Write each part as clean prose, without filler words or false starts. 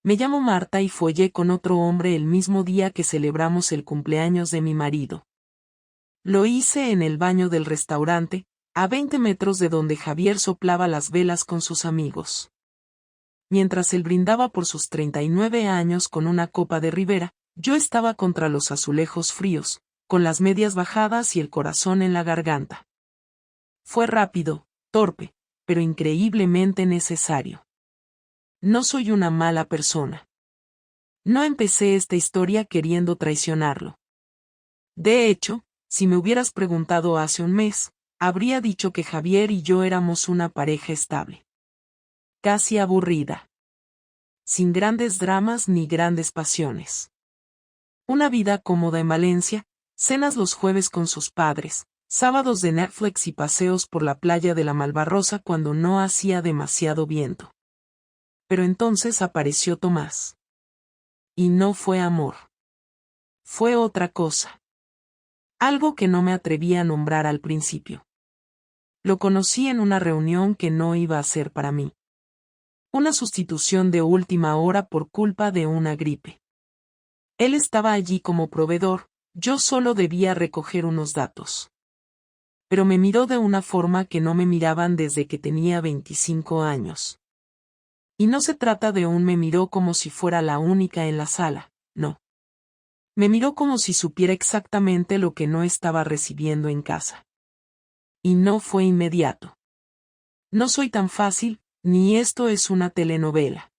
Me llamo Marta y follé con otro hombre el mismo día que celebramos el cumpleaños de mi marido. Lo hice en el baño del restaurante, a 20 metros de donde Javier soplaba las velas con sus amigos. Mientras él brindaba por sus 39 años con una copa de Ribera, yo estaba contra los azulejos fríos, con las medias bajadas y el corazón en la garganta. Fue rápido, torpe, pero increíblemente necesario. No soy una mala persona. No empecé esta historia queriendo traicionarlo. De hecho, si me hubieras preguntado hace un mes, habría dicho que Javier y yo éramos una pareja estable. Casi aburrida. Sin grandes dramas ni grandes pasiones. Una vida cómoda en Valencia, cenas los jueves con sus padres, sábados de Netflix y paseos por la playa de la Malvarrosa cuando no hacía demasiado viento. Pero entonces apareció Tomás. Y no fue amor. Fue otra cosa. Algo que no me atreví a nombrar al principio. Lo conocí en una reunión que no iba a ser para mí. Una sustitución de última hora por culpa de una gripe. Él estaba allí como proveedor, yo solo debía recoger unos datos. Pero me miró de una forma que no me miraban desde que tenía 25 años. Y no se trata de un me miró como si fuera la única en la sala, no. Me miró como si supiera exactamente lo que no estaba recibiendo en casa. Y no fue inmediato. No soy tan fácil, ni esto es una telenovela.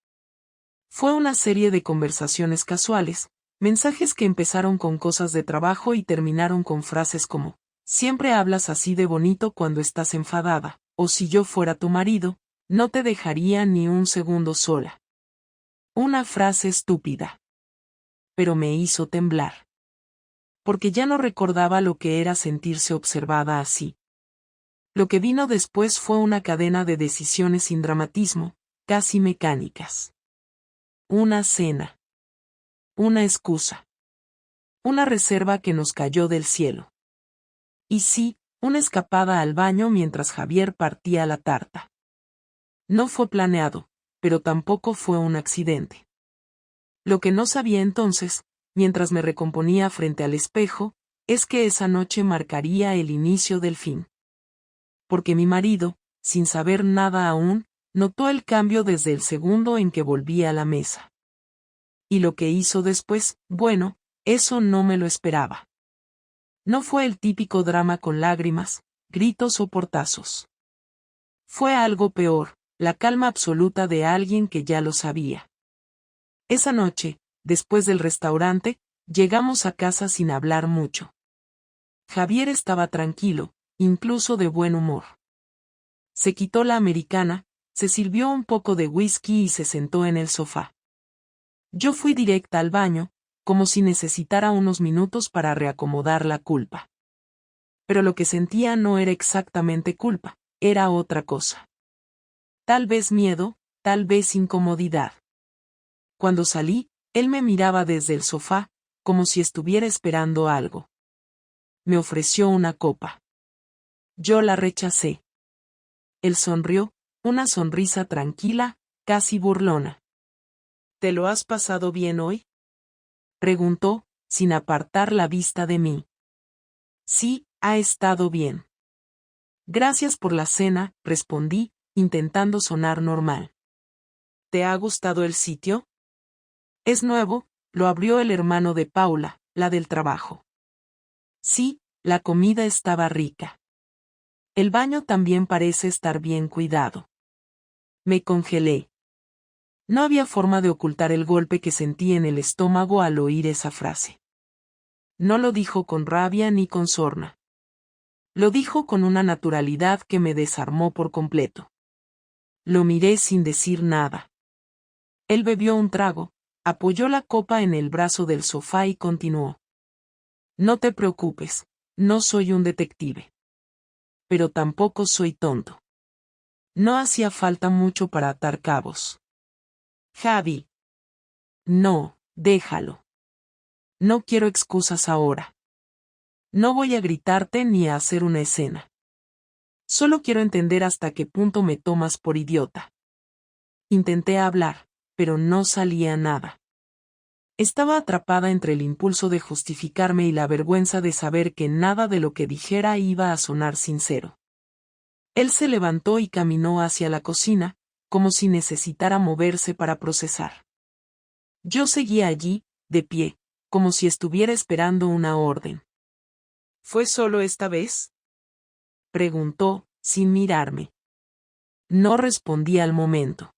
Fue una serie de conversaciones casuales, mensajes que empezaron con cosas de trabajo y terminaron con frases como, siempre hablas así de bonito cuando estás enfadada, o si yo fuera tu marido, no te dejaría ni un segundo sola. Una frase estúpida. Pero me hizo temblar. Porque ya no recordaba lo que era sentirse observada así. Lo que vino después fue una cadena de decisiones sin dramatismo, casi mecánicas. Una cena. Una excusa. Una reserva que nos cayó del cielo. Y sí, una escapada al baño mientras Javier partía la tarta. No fue planeado, pero tampoco fue un accidente. Lo que no sabía entonces, mientras me recomponía frente al espejo, es que esa noche marcaría el inicio del fin. Porque mi marido, sin saber nada aún, notó el cambio desde el segundo en que volví a la mesa. Y lo que hizo después, bueno, eso no me lo esperaba. No fue el típico drama con lágrimas, gritos o portazos. Fue algo peor, la calma absoluta de alguien que ya lo sabía. Esa noche, después del restaurante, llegamos a casa sin hablar mucho. Javier estaba tranquilo, incluso de buen humor. Se quitó la americana, se sirvió un poco de whisky y se sentó en el sofá. Yo fui directa al baño, como si necesitara unos minutos para reacomodar la culpa. Pero lo que sentía no era exactamente culpa, era otra cosa. Tal vez miedo, tal vez incomodidad. Cuando salí, él me miraba desde el sofá, como si estuviera esperando algo. Me ofreció una copa. Yo la rechacé. Él sonrió, una sonrisa tranquila, casi burlona. ¿Te lo has pasado bien hoy?, preguntó, sin apartar la vista de mí. Sí, ha estado bien. Gracias por la cena, respondí, intentando sonar normal. ¿Te ha gustado el sitio? Es nuevo, lo abrió el hermano de Paula, la del trabajo. Sí, la comida estaba rica. El baño también parece estar bien cuidado. Me congelé. No había forma de ocultar el golpe que sentí en el estómago al oír esa frase. No lo dijo con rabia ni con sorna. Lo dijo con una naturalidad que me desarmó por completo. Lo miré sin decir nada. Él bebió un trago, apoyó la copa en el brazo del sofá y continuó. No te preocupes, no soy un detective. Pero tampoco soy tonto. No hacía falta mucho para atar cabos. Javi. No, déjalo. No quiero excusas ahora. No voy a gritarte ni a hacer una escena. Solo quiero entender hasta qué punto me tomas por idiota. Intenté hablar, pero no salía nada. Estaba atrapada entre el impulso de justificarme y la vergüenza de saber que nada de lo que dijera iba a sonar sincero. Él se levantó y caminó hacia la cocina, como si necesitara moverse para procesar. Yo seguía allí, de pie, como si estuviera esperando una orden. ¿Fue solo esta vez?, preguntó, sin mirarme. No respondí al momento.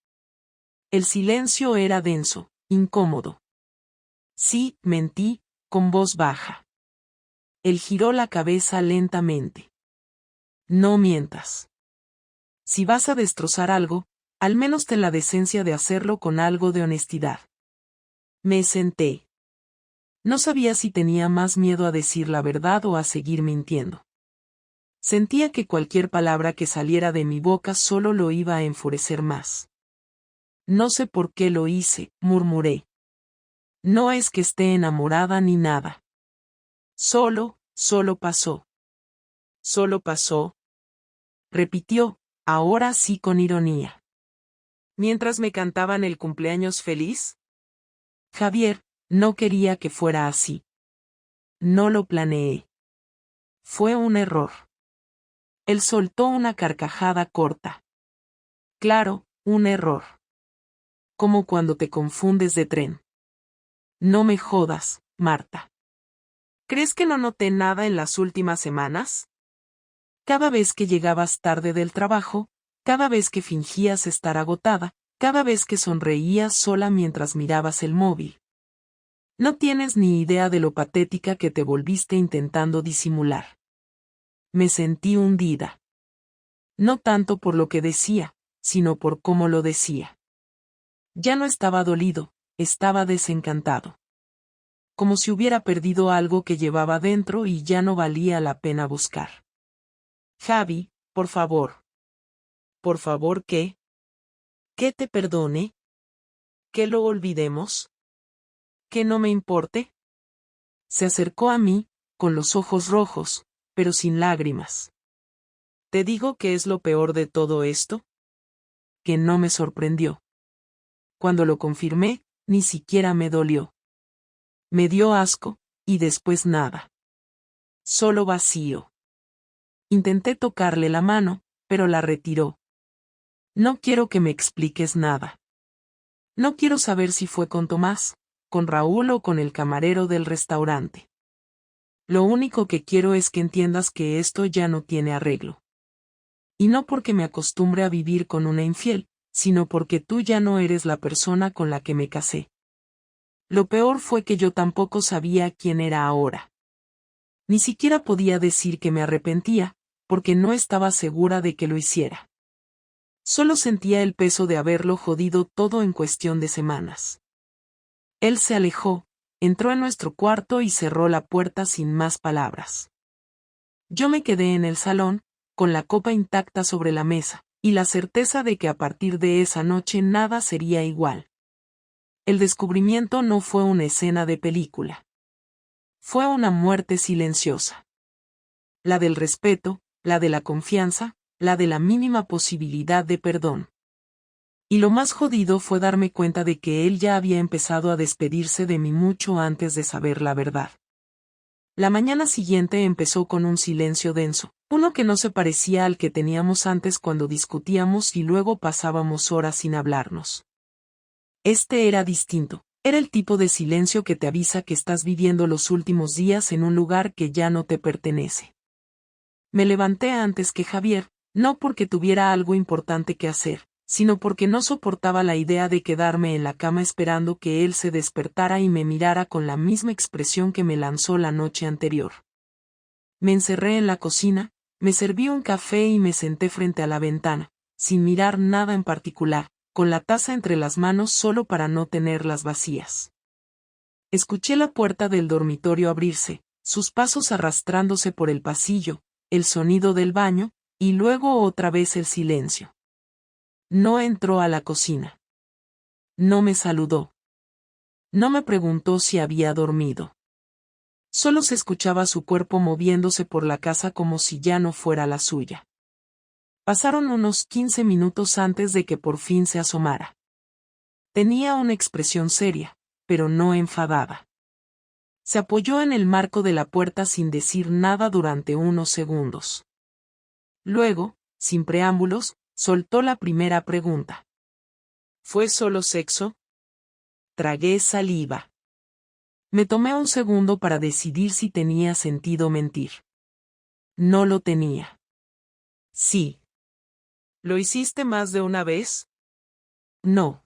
El silencio era denso, incómodo. Sí, mentí, con voz baja. Él giró la cabeza lentamente. No mientas. Si vas a destrozar algo, al menos ten la decencia de hacerlo con algo de honestidad. Me senté. No sabía si tenía más miedo a decir la verdad o a seguir mintiendo. Sentía que cualquier palabra que saliera de mi boca solo lo iba a enfurecer más. No sé por qué lo hice, murmuré. No es que esté enamorada ni nada. Solo pasó. ¿Solo pasó?, repitió, ahora sí con ironía. ¿Mientras me cantaban el cumpleaños feliz? Javier, no quería que fuera así. No lo planeé. Fue un error. Él soltó una carcajada corta. Claro, un error. Como cuando te confundes de tren. No me jodas, Marta. ¿Crees que no noté nada en las últimas semanas? Cada vez que llegabas tarde del trabajo, cada vez que fingías estar agotada, cada vez que sonreías sola mientras mirabas el móvil. No tienes ni idea de lo patética que te volviste intentando disimular. Me sentí hundida. No tanto por lo que decía, sino por cómo lo decía. Ya no estaba dolido, estaba desencantado. Como si hubiera perdido algo que llevaba dentro y ya no valía la pena buscar. Javi, por favor. ¿Por favor qué? ¿Que te perdone? ¿Que lo olvidemos? ¿Que no me importe? Se acercó a mí, con los ojos rojos, pero sin lágrimas. ¿Te digo qué es lo peor de todo esto? Que no me sorprendió. Cuando lo confirmé, ni siquiera me dolió. Me dio asco, y después nada. Solo vacío. Intenté tocarle la mano, pero la retiró. No quiero que me expliques nada. No quiero saber si fue con Tomás, con Raúl o con el camarero del restaurante. Lo único que quiero es que entiendas que esto ya no tiene arreglo. Y no porque me acostumbre a vivir con una infiel, sino porque tú ya no eres la persona con la que me casé. Lo peor fue que yo tampoco sabía quién era ahora. Ni siquiera podía decir que me arrepentía, porque no estaba segura de que lo hiciera. Solo sentía el peso de haberlo jodido todo en cuestión de semanas. Él se alejó, entró en nuestro cuarto y cerró la puerta sin más palabras. Yo me quedé en el salón, con la copa intacta sobre la mesa, y la certeza de que a partir de esa noche nada sería igual. El descubrimiento no fue una escena de película. Fue una muerte silenciosa. La del respeto, la de la confianza, la de la mínima posibilidad de perdón. Y lo más jodido fue darme cuenta de que él ya había empezado a despedirse de mí mucho antes de saber la verdad. La mañana siguiente empezó con un silencio denso, uno que no se parecía al que teníamos antes cuando discutíamos y luego pasábamos horas sin hablarnos. Este era distinto, era el tipo de silencio que te avisa que estás viviendo los últimos días en un lugar que ya no te pertenece. Me levanté antes que Javier, no porque tuviera algo importante que hacer, sino porque no soportaba la idea de quedarme en la cama esperando que él se despertara y me mirara con la misma expresión que me lanzó la noche anterior. Me encerré en la cocina, me serví un café y me senté frente a la ventana, sin mirar nada en particular, con la taza entre las manos solo para no tenerlas vacías. Escuché la puerta del dormitorio abrirse, sus pasos arrastrándose por el pasillo, el sonido del baño, y luego otra vez el silencio. No entró a la cocina. No me saludó. No me preguntó si había dormido. Solo se escuchaba su cuerpo moviéndose por la casa como si ya no fuera la suya. Pasaron unos 15 minutos antes de que por fin se asomara. Tenía una expresión seria, pero no enfadada. Se apoyó en el marco de la puerta sin decir nada durante unos segundos. Luego, sin preámbulos, soltó la primera pregunta. ¿Fue solo sexo? Tragué saliva. Me tomé un segundo para decidir si tenía sentido mentir. No lo tenía. Sí. ¿Lo hiciste más de una vez? No.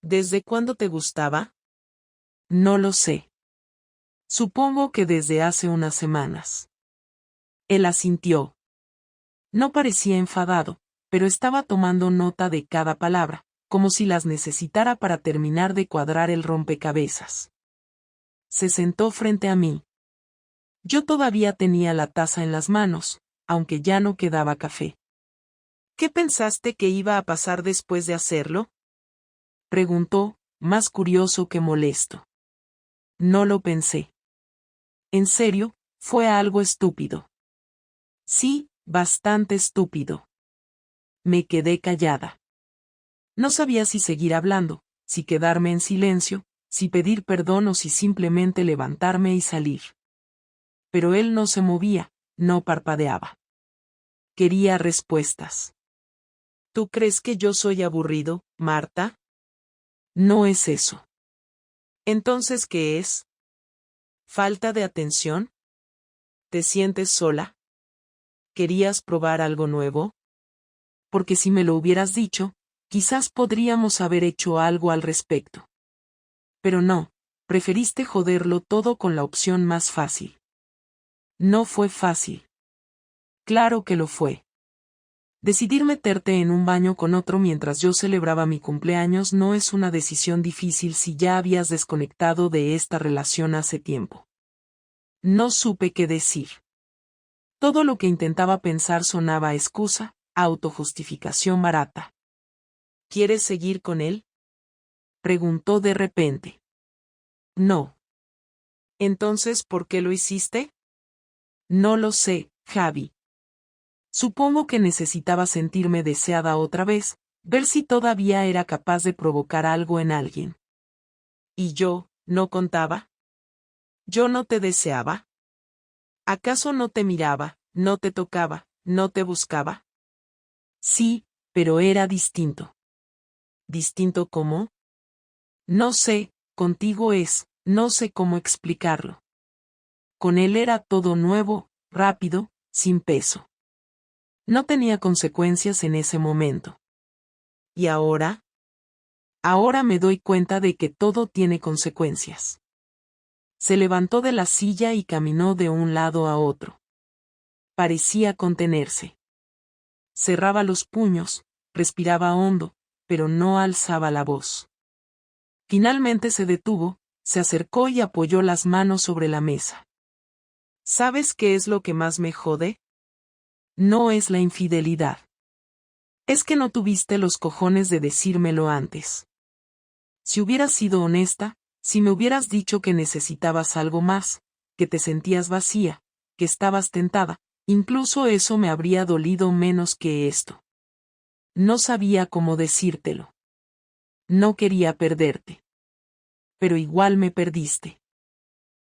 ¿Desde cuándo te gustaba? No lo sé. Supongo que desde hace unas semanas. Él asintió. No parecía enfadado, pero estaba tomando nota de cada palabra, como si las necesitara para terminar de cuadrar el rompecabezas. Se sentó frente a mí. Yo todavía tenía la taza en las manos, aunque ya no quedaba café. ¿Qué pensaste que iba a pasar después de hacerlo? Preguntó, más curioso que molesto. No lo pensé. En serio, fue algo estúpido. Sí, bastante estúpido. Me quedé callada. No sabía si seguir hablando, si quedarme en silencio, si pedir perdón o si simplemente levantarme y salir. Pero él no se movía, no parpadeaba. Quería respuestas. ¿Tú crees que yo soy aburrido, Marta? No es eso. ¿Entonces qué es? ¿Falta de atención? ¿Te sientes sola? ¿Querías probar algo nuevo? Porque si me lo hubieras dicho, quizás podríamos haber hecho algo al respecto. Pero no, preferiste joderlo todo con la opción más fácil. No fue fácil. Claro que lo fue. Decidir meterte en un baño con otro mientras yo celebraba mi cumpleaños no es una decisión difícil si ya habías desconectado de esta relación hace tiempo. No supe qué decir. Todo lo que intentaba pensar sonaba a excusa, autojustificación barata. ¿Quieres seguir con él? Preguntó de repente. No. Entonces, ¿por qué lo hiciste? No lo sé, Javi. Supongo que necesitaba sentirme deseada otra vez, ver si todavía era capaz de provocar algo en alguien. ¿Y yo, no contaba? ¿Yo no te deseaba? ¿Acaso no te miraba, no te tocaba, no te buscaba? Sí, pero era distinto. ¿Distinto cómo? No sé, contigo no sé cómo explicarlo. Con él era todo nuevo, rápido, sin peso. No tenía consecuencias en ese momento. ¿Y ahora? Ahora me doy cuenta de que todo tiene consecuencias. Se levantó de la silla y caminó de un lado a otro. Parecía contenerse. Cerraba los puños, respiraba hondo, pero no alzaba la voz. Finalmente se detuvo, se acercó y apoyó las manos sobre la mesa. ¿Sabes qué es lo que más me jode? No es la infidelidad. Es que no tuviste los cojones de decírmelo antes. Si hubieras sido honesta, si me hubieras dicho que necesitabas algo más, que te sentías vacía, que estabas tentada, incluso eso me habría dolido menos que esto. No sabía cómo decírtelo. No quería perderte. Pero igual me perdiste.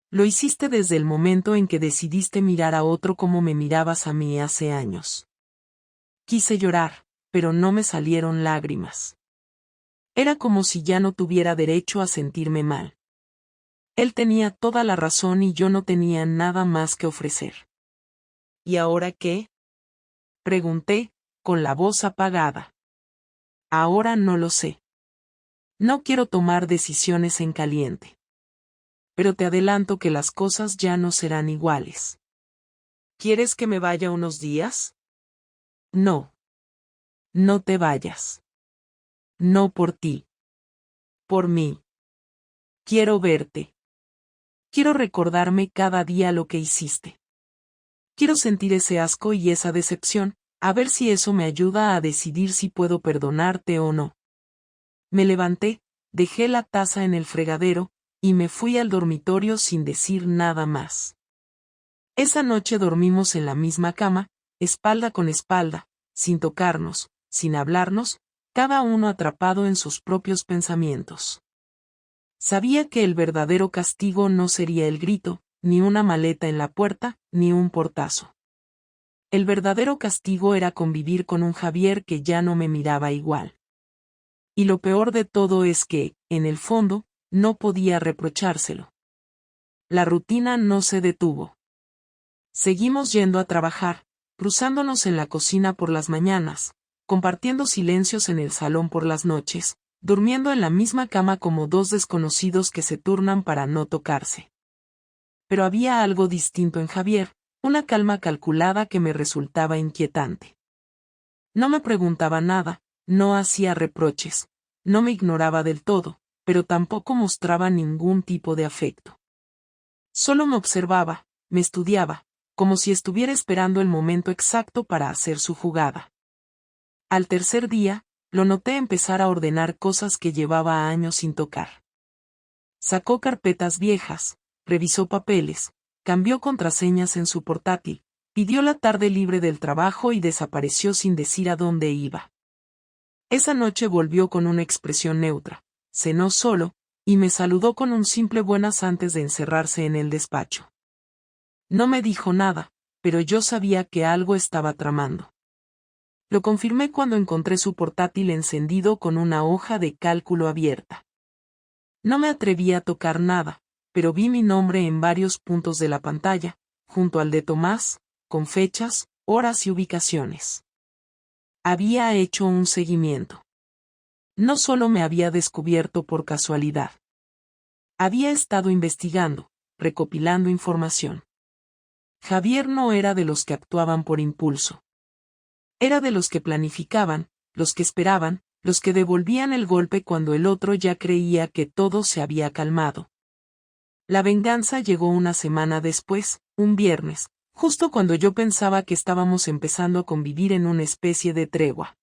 Lo hiciste desde el momento en que decidiste mirar a otro como me mirabas a mí hace años. Quise llorar, pero no me salieron lágrimas. Era como si ya no tuviera derecho a sentirme mal. Él tenía toda la razón y yo no tenía nada más que ofrecer. ¿Y ahora qué? Pregunté, con la voz apagada. Ahora no lo sé. No quiero tomar decisiones en caliente. Pero te adelanto que las cosas ya no serán iguales. ¿Quieres que me vaya unos días? No. No te vayas. No por ti. Por mí. Quiero verte. Quiero recordarme cada día lo que hiciste. Quiero sentir ese asco y esa decepción, a ver si eso me ayuda a decidir si puedo perdonarte o no. Me levanté, dejé la taza en el fregadero, y me fui al dormitorio sin decir nada más. Esa noche dormimos en la misma cama, espalda con espalda, sin tocarnos, sin hablarnos, cada uno atrapado en sus propios pensamientos. Sabía que el verdadero castigo no sería el grito, ni una maleta en la puerta, ni un portazo. El verdadero castigo era convivir con un Javier que ya no me miraba igual. Y lo peor de todo es que, en el fondo, no podía reprochárselo. La rutina no se detuvo. Seguimos yendo a trabajar, cruzándonos en la cocina por las mañanas, compartiendo silencios en el salón por las noches, durmiendo en la misma cama como dos desconocidos que se turnan para no tocarse. Pero había algo distinto en Javier, una calma calculada que me resultaba inquietante. No me preguntaba nada, no hacía reproches, no me ignoraba del todo, pero tampoco mostraba ningún tipo de afecto. Solo me observaba, me estudiaba, como si estuviera esperando el momento exacto para hacer su jugada. Al tercer día, lo noté empezar a ordenar cosas que llevaba años sin tocar. Sacó carpetas viejas, revisó papeles, cambió contraseñas en su portátil, pidió la tarde libre del trabajo y desapareció sin decir a dónde iba. Esa noche volvió con una expresión neutra, cenó solo, y me saludó con un simple buenas antes de encerrarse en el despacho. No me dijo nada, pero yo sabía que algo estaba tramando. Lo confirmé cuando encontré su portátil encendido con una hoja de cálculo abierta. No me atreví a tocar nada, pero vi mi nombre en varios puntos de la pantalla, junto al de Tomás, con fechas, horas y ubicaciones. Había hecho un seguimiento. No solo me había descubierto por casualidad. Había estado investigando, recopilando información. Javier no era de los que actuaban por impulso. Era de los que planificaban, los que esperaban, los que devolvían el golpe cuando el otro ya creía que todo se había calmado. La venganza llegó una semana después, un viernes, justo cuando yo pensaba que estábamos empezando a convivir en una especie de tregua.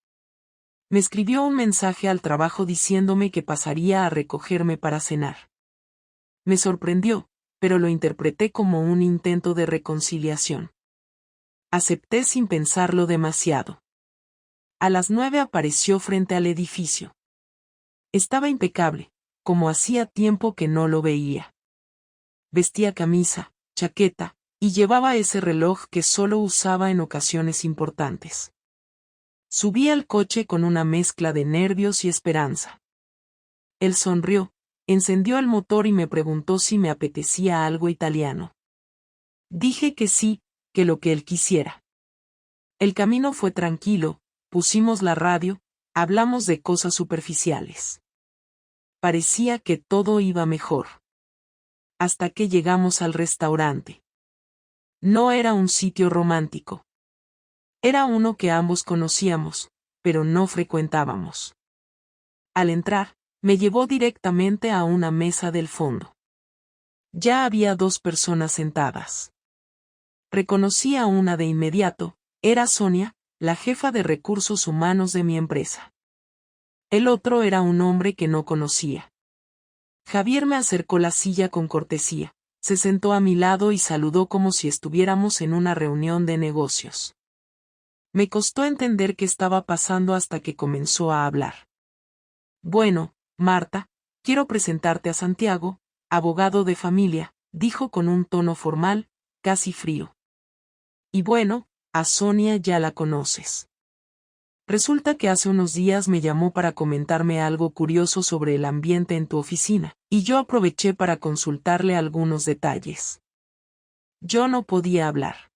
Me escribió un mensaje al trabajo diciéndome que pasaría a recogerme para cenar. Me sorprendió, pero lo interpreté como un intento de reconciliación. Acepté sin pensarlo demasiado. A las 9 apareció frente al edificio. Estaba impecable, como hacía tiempo que no lo veía. Vestía camisa, chaqueta, y llevaba ese reloj que solo usaba en ocasiones importantes. Subí al coche con una mezcla de nervios y esperanza. Él sonrió, encendió el motor y me preguntó si me apetecía algo italiano. Dije que sí, que lo que él quisiera. El camino fue tranquilo, pusimos la radio, hablamos de cosas superficiales. Parecía que todo iba mejor. Hasta que llegamos al restaurante. No era un sitio romántico. Era uno que ambos conocíamos, pero no frecuentábamos. Al entrar, me llevó directamente a una mesa del fondo. Ya había 2 personas sentadas. Reconocí a una de inmediato, era Sonia, la jefa de recursos humanos de mi empresa. El otro era un hombre que no conocía. Javier me acercó la silla con cortesía, se sentó a mi lado y saludó como si estuviéramos en una reunión de negocios. Me costó entender qué estaba pasando hasta que comenzó a hablar. Bueno, Marta, quiero presentarte a Santiago, abogado de familia, dijo con un tono formal, casi frío. Y bueno, a Sonia ya la conoces. Resulta que hace unos días me llamó para comentarme algo curioso sobre el ambiente en tu oficina, y yo aproveché para consultarle algunos detalles. Yo no podía hablar.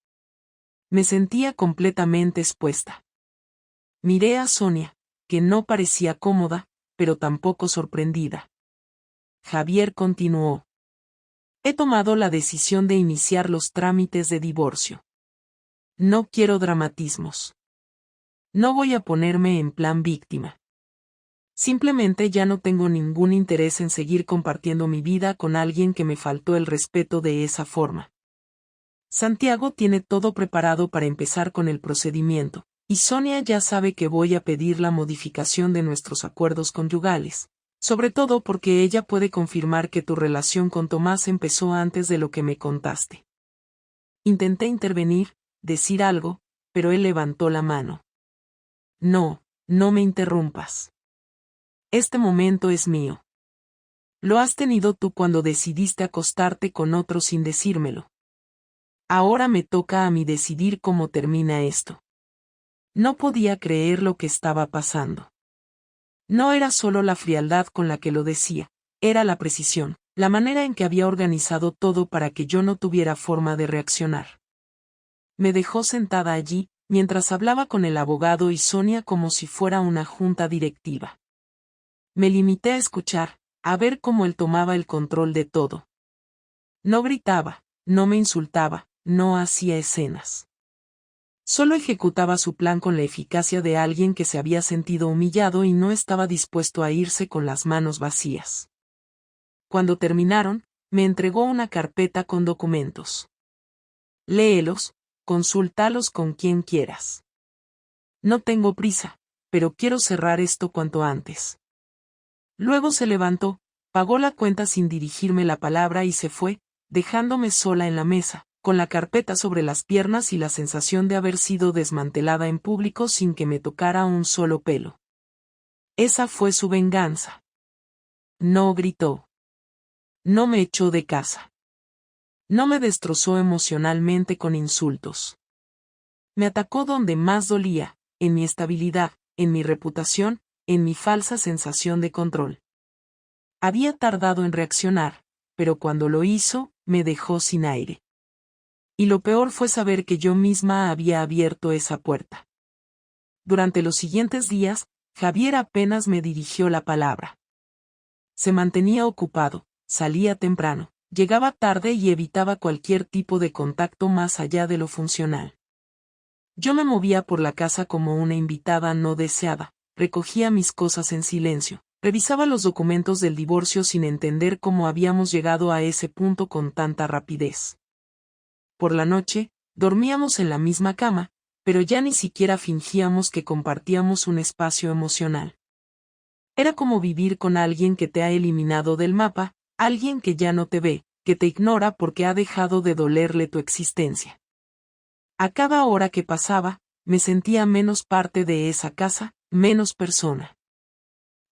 Me sentía completamente expuesta. Miré a Sonia, que no parecía cómoda, pero tampoco sorprendida. Javier continuó. He tomado la decisión de iniciar los trámites de divorcio. No quiero dramatismos. No voy a ponerme en plan víctima. Simplemente ya no tengo ningún interés en seguir compartiendo mi vida con alguien que me faltó el respeto de esa forma. Santiago tiene todo preparado para empezar con el procedimiento, y Sonia ya sabe que voy a pedir la modificación de nuestros acuerdos conyugales, sobre todo porque ella puede confirmar que tu relación con Tomás empezó antes de lo que me contaste. Intenté intervenir, decir algo, pero él levantó la mano. No, no me interrumpas. Este momento es mío. Lo has tenido tú cuando decidiste acostarte con otro sin decírmelo. Ahora me toca a mí decidir cómo termina esto. No podía creer lo que estaba pasando. No era solo la frialdad con la que lo decía, era la precisión, la manera en que había organizado todo para que yo no tuviera forma de reaccionar. Me dejó sentada allí, mientras hablaba con el abogado y Sonia como si fuera una junta directiva. Me limité a escuchar, a ver cómo él tomaba el control de todo. No gritaba, no me insultaba, no hacía escenas. Solo ejecutaba su plan con la eficacia de alguien que se había sentido humillado y no estaba dispuesto a irse con las manos vacías. Cuando terminaron, me entregó una carpeta con documentos. Léelos, consúltalos con quien quieras. No tengo prisa, pero quiero cerrar esto cuanto antes. Luego se levantó, pagó la cuenta sin dirigirme la palabra y se fue, dejándome sola en la mesa, con la carpeta sobre las piernas y la sensación de haber sido desmantelada en público sin que me tocara un solo pelo. Esa fue su venganza. No gritó. No me echó de casa. No me destrozó emocionalmente con insultos. Me atacó donde más dolía, en mi estabilidad, en mi reputación, en mi falsa sensación de control. Había tardado en reaccionar, pero cuando lo hizo, me dejó sin aire. Y lo peor fue saber que yo misma había abierto esa puerta. Durante los siguientes días, Javier apenas me dirigió la palabra. Se mantenía ocupado, salía temprano, llegaba tarde y evitaba cualquier tipo de contacto más allá de lo funcional. Yo me movía por la casa como una invitada no deseada, recogía mis cosas en silencio, revisaba los documentos del divorcio sin entender cómo habíamos llegado a ese punto con tanta rapidez. Por la noche, dormíamos en la misma cama, pero ya ni siquiera fingíamos que compartíamos un espacio emocional. Era como vivir con alguien que te ha eliminado del mapa, alguien que ya no te ve, que te ignora porque ha dejado de dolerle tu existencia. A cada hora que pasaba, me sentía menos parte de esa casa, menos persona.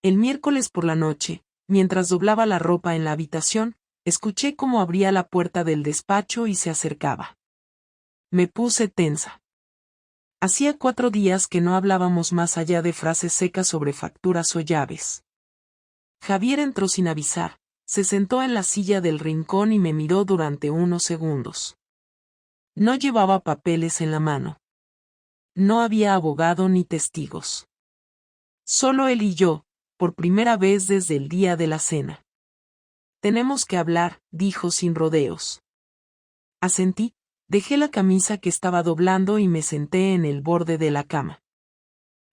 El miércoles por la noche, mientras doblaba la ropa en la habitación, escuché cómo abría la puerta del despacho y se acercaba. Me puse tensa. Hacía 4 días que no hablábamos más allá de frases secas sobre facturas o llaves. Javier entró sin avisar, se sentó en la silla del rincón y me miró durante unos segundos. No llevaba papeles en la mano. No había abogado ni testigos. Solo él y yo, por primera vez desde el día de la cena. Tenemos que hablar, dijo sin rodeos. Asentí, dejé la camisa que estaba doblando y me senté en el borde de la cama.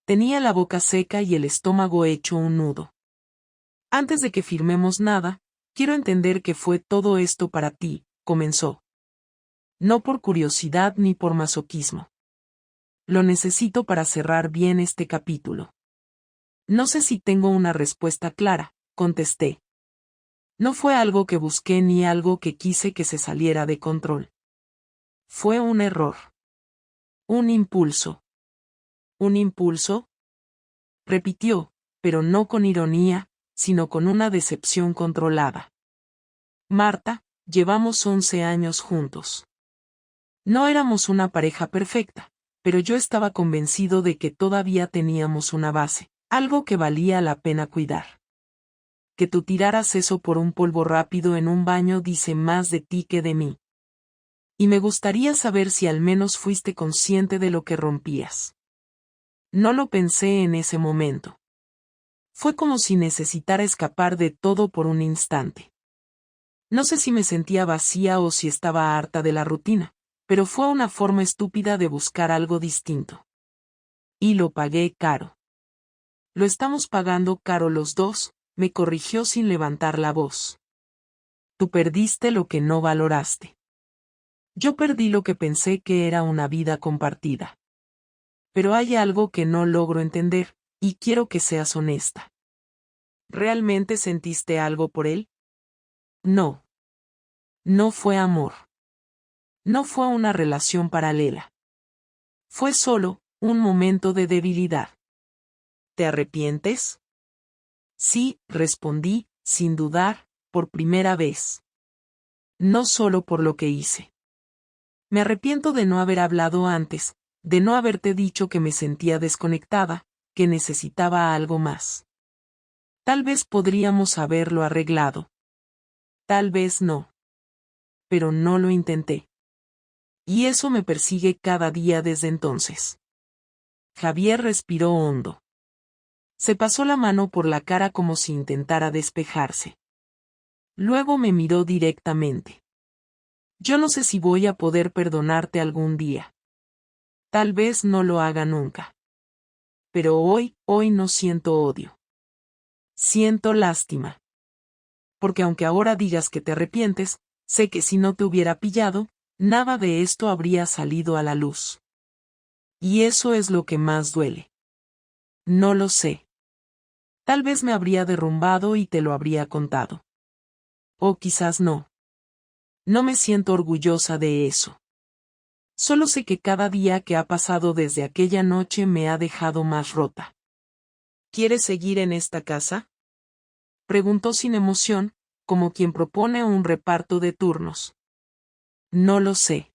Tenía la boca seca y el estómago hecho un nudo. Antes de que firmemos nada, quiero entender qué fue todo esto para ti, comenzó. No por curiosidad ni por masoquismo. Lo necesito para cerrar bien este capítulo. No sé si tengo una respuesta clara, contesté. No fue algo que busqué ni algo que quise que se saliera de control. Fue un error. Un impulso. ¿Un impulso? Repitió, pero no con ironía, sino con una decepción controlada. Marta, llevamos 11 años juntos. No éramos una pareja perfecta, pero yo estaba convencido de que todavía teníamos una base, algo que valía la pena cuidar. Que tú tiraras eso por un polvo rápido en un baño dice más de ti que de mí. Y me gustaría saber si al menos fuiste consciente de lo que rompías. No lo pensé en ese momento. Fue como si necesitara escapar de todo por un instante. No sé si me sentía vacía o si estaba harta de la rutina, pero fue una forma estúpida de buscar algo distinto. Y lo pagué caro. Lo estamos pagando caro los dos, me corrigió sin levantar la voz. Tú perdiste lo que no valoraste. Yo perdí lo que pensé que era una vida compartida. Pero hay algo que no logro entender, y quiero que seas honesta. ¿Realmente sentiste algo por él? No. No fue amor. No fue una relación paralela. Fue solo un momento de debilidad. ¿Te arrepientes? Sí, respondí, sin dudar, por primera vez. No solo por lo que hice. Me arrepiento de no haber hablado antes, de no haberte dicho que me sentía desconectada, que necesitaba algo más. Tal vez podríamos haberlo arreglado. Tal vez no. Pero no lo intenté. Y eso me persigue cada día desde entonces. Javier respiró hondo. Se pasó la mano por la cara como si intentara despejarse. Luego me miró directamente. Yo no sé si voy a poder perdonarte algún día. Tal vez no lo haga nunca. Pero hoy no siento odio. Siento lástima. Porque aunque ahora digas que te arrepientes, sé que si no te hubiera pillado, nada de esto habría salido a la luz. Y eso es lo que más duele. No lo sé. Tal vez me habría derrumbado y te lo habría contado. O quizás no. No me siento orgullosa de eso. Solo sé que cada día que ha pasado desde aquella noche me ha dejado más rota. ¿Quieres seguir en esta casa? Preguntó sin emoción, como quien propone un reparto de turnos. No lo sé.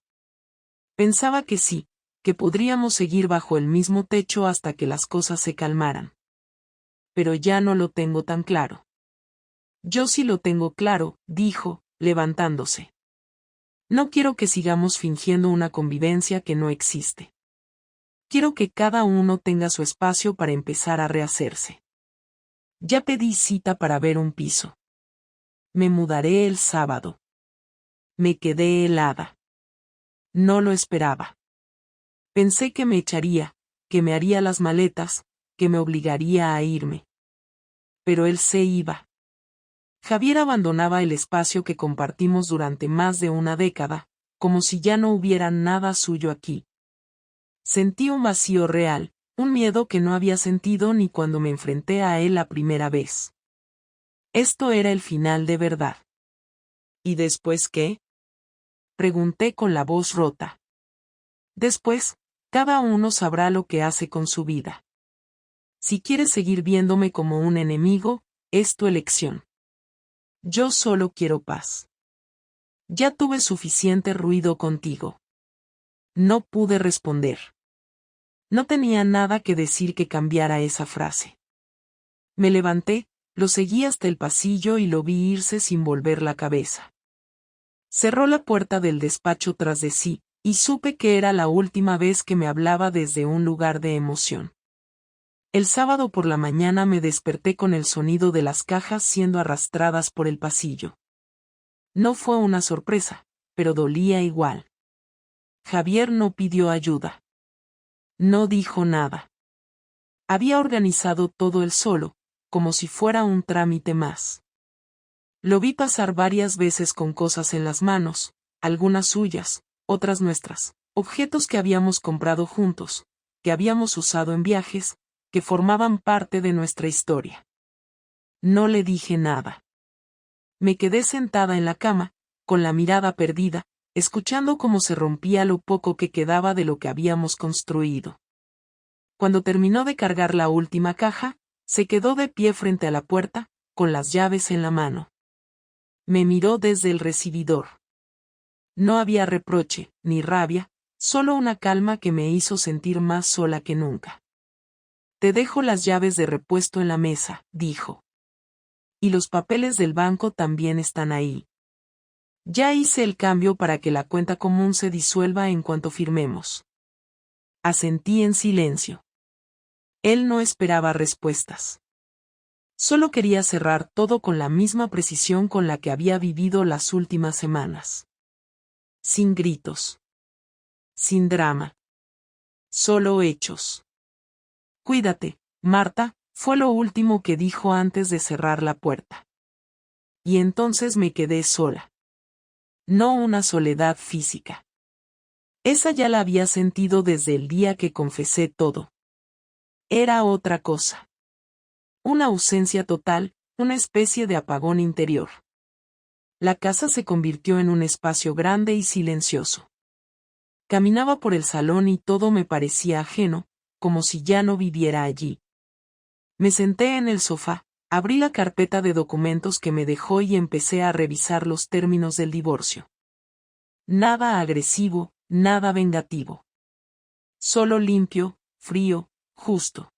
Pensaba que sí, que podríamos seguir bajo el mismo techo hasta que las cosas se calmaran. Pero ya no lo tengo tan claro. Yo sí lo tengo claro, dijo, levantándose. No quiero que sigamos fingiendo una convivencia que no existe. Quiero que cada uno tenga su espacio para empezar a rehacerse. Ya pedí cita para ver un piso. Me mudaré el sábado. Me quedé helada. No lo esperaba. Pensé que me echaría, que me haría las maletas, que me obligaría a irme. Pero él se iba. Javier abandonaba el espacio que compartimos durante más de una década, como si ya no hubiera nada suyo aquí. Sentí un vacío real, un miedo que no había sentido ni cuando me enfrenté a él la primera vez. Esto era el final de verdad. ¿Y después qué? Pregunté con la voz rota. Después, cada uno sabrá lo que hace con su vida. Si quieres seguir viéndome como un enemigo, es tu elección. Yo solo quiero paz. Ya tuve suficiente ruido contigo. No pude responder. No tenía nada que decir que cambiara esa frase. Me levanté, lo seguí hasta el pasillo y lo vi irse sin volver la cabeza. Cerró la puerta del despacho tras de sí, y supe que era la última vez que me hablaba desde un lugar de emoción. El sábado por la mañana me desperté con el sonido de las cajas siendo arrastradas por el pasillo. No fue una sorpresa, pero dolía igual. Javier no pidió ayuda. No dijo nada. Había organizado todo él solo, como si fuera un trámite más. Lo vi pasar varias veces con cosas en las manos, algunas suyas, otras nuestras, objetos que habíamos comprado juntos, que habíamos usado en viajes, que formaban parte de nuestra historia. No le dije nada. Me quedé sentada en la cama, con la mirada perdida, escuchando cómo se rompía lo poco que quedaba de lo que habíamos construido. Cuando terminó de cargar la última caja, se quedó de pie frente a la puerta, con las llaves en la mano. Me miró desde el recibidor. No había reproche, ni rabia, solo una calma que me hizo sentir más sola que nunca. Te dejo las llaves de repuesto en la mesa, dijo. Y los papeles del banco también están ahí. Ya hice el cambio para que la cuenta común se disuelva en cuanto firmemos. Asentí en silencio. Él no esperaba respuestas. Solo quería cerrar todo con la misma precisión con la que había vivido las últimas semanas. Sin gritos. Sin drama. Solo hechos. Cuídate, Marta, fue lo último que dijo antes de cerrar la puerta. Y entonces me quedé sola. No una soledad física. Esa ya la había sentido desde el día que confesé todo. Era otra cosa. Una ausencia total, una especie de apagón interior. La casa se convirtió en un espacio grande y silencioso. Caminaba por el salón y todo me parecía ajeno, como si ya no viviera allí. Me senté en el sofá, abrí la carpeta de documentos que me dejó y empecé a revisar los términos del divorcio. Nada agresivo, nada vengativo. Solo limpio, frío, justo.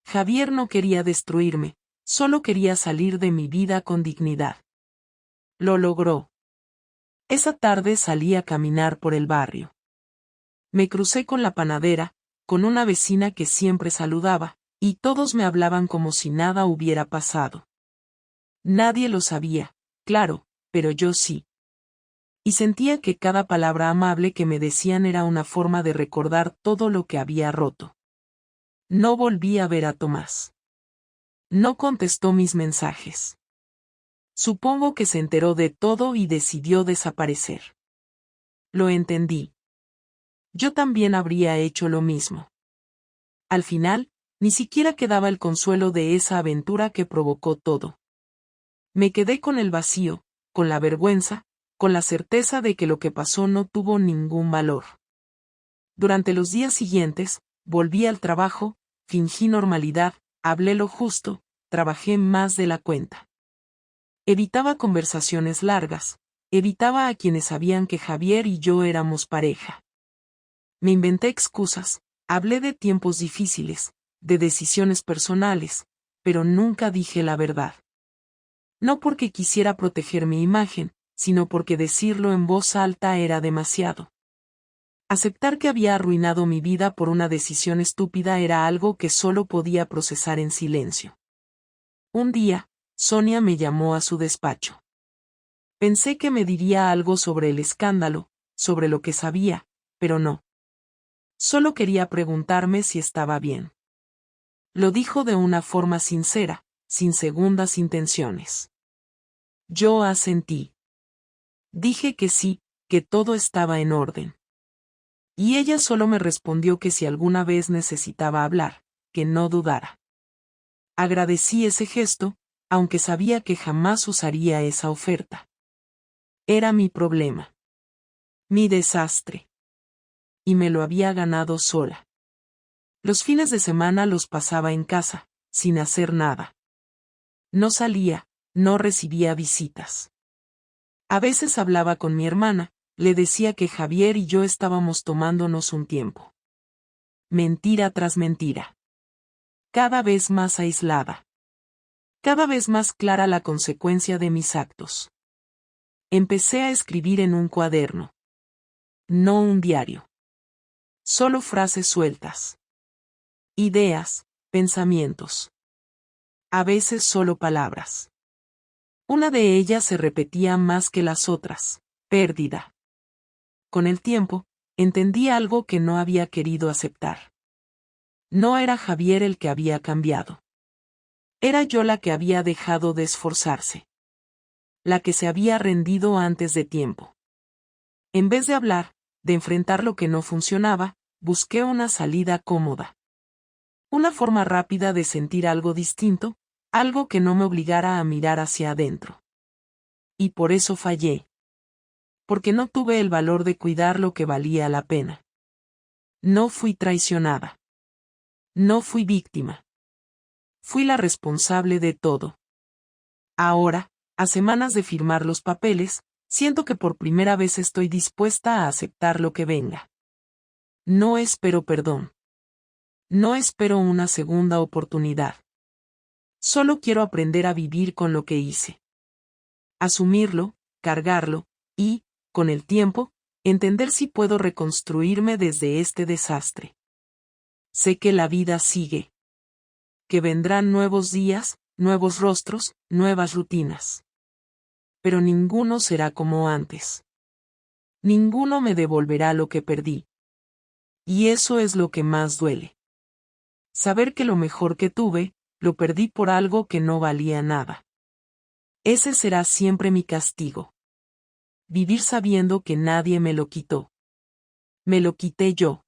Javier no quería destruirme, solo quería salir de mi vida con dignidad. Lo logró. Esa tarde salí a caminar por el barrio. Me crucé con la panadera, con una vecina que siempre saludaba, y todos me hablaban como si nada hubiera pasado. Nadie lo sabía, claro, pero yo sí. Y sentía que cada palabra amable que me decían era una forma de recordar todo lo que había roto. No volví a ver a Tomás. No contestó mis mensajes. Supongo que se enteró de todo y decidió desaparecer. Lo entendí. Yo también habría hecho lo mismo. Al final, ni siquiera quedaba el consuelo de esa aventura que provocó todo. Me quedé con el vacío, con la vergüenza, con la certeza de que lo que pasó no tuvo ningún valor. Durante los días siguientes, volví al trabajo, fingí normalidad, hablé lo justo, trabajé más de la cuenta. Evitaba conversaciones largas, evitaba a quienes sabían que Javier y yo éramos pareja. Me inventé excusas, hablé de tiempos difíciles, de decisiones personales, pero nunca dije la verdad. No porque quisiera proteger mi imagen, sino porque decirlo en voz alta era demasiado. Aceptar que había arruinado mi vida por una decisión estúpida era algo que solo podía procesar en silencio. Un día, Sonia me llamó a su despacho. Pensé que me diría algo sobre el escándalo, sobre lo que sabía, pero no. Solo quería preguntarme si estaba bien. Lo dijo de una forma sincera, sin segundas intenciones. Yo asentí. Dije que sí, que todo estaba en orden. Y ella solo me respondió que si alguna vez necesitaba hablar, que no dudara. Agradecí ese gesto, aunque sabía que jamás usaría esa oferta. Era mi problema. Mi desastre. Y me lo había ganado sola. Los fines de semana los pasaba en casa, sin hacer nada. No salía, no recibía visitas. A veces hablaba con mi hermana, le decía que Javier y yo estábamos tomándonos un tiempo. Mentira tras mentira. Cada vez más aislada. Cada vez más clara la consecuencia de mis actos. Empecé a escribir en un cuaderno. No un diario. Solo frases sueltas. Ideas, pensamientos. A veces solo palabras. Una de ellas se repetía más que las otras: pérdida. Con el tiempo, entendí algo que no había querido aceptar. No era Javier el que había cambiado. Era yo la que había dejado de esforzarse. La que se había rendido antes de tiempo. En vez de hablar, de enfrentar lo que no funcionaba, busqué una salida cómoda. Una forma rápida de sentir algo distinto, algo que no me obligara a mirar hacia adentro. Y por eso fallé. Porque no tuve el valor de cuidar lo que valía la pena. No fui traicionada. No fui víctima. Fui la responsable de todo. Ahora, a semanas de firmar los papeles, siento que por primera vez estoy dispuesta a aceptar lo que venga. No espero perdón. No espero una segunda oportunidad. Solo quiero aprender a vivir con lo que hice. Asumirlo, cargarlo, y, con el tiempo, entender si puedo reconstruirme desde este desastre. Sé que la vida sigue. Que vendrán nuevos días, nuevos rostros, nuevas rutinas. Pero ninguno será como antes. Ninguno me devolverá lo que perdí. Y eso es lo que más duele. Saber que lo mejor que tuve, lo perdí por algo que no valía nada. Ese será siempre mi castigo. Vivir sabiendo que nadie me lo quitó. Me lo quité yo.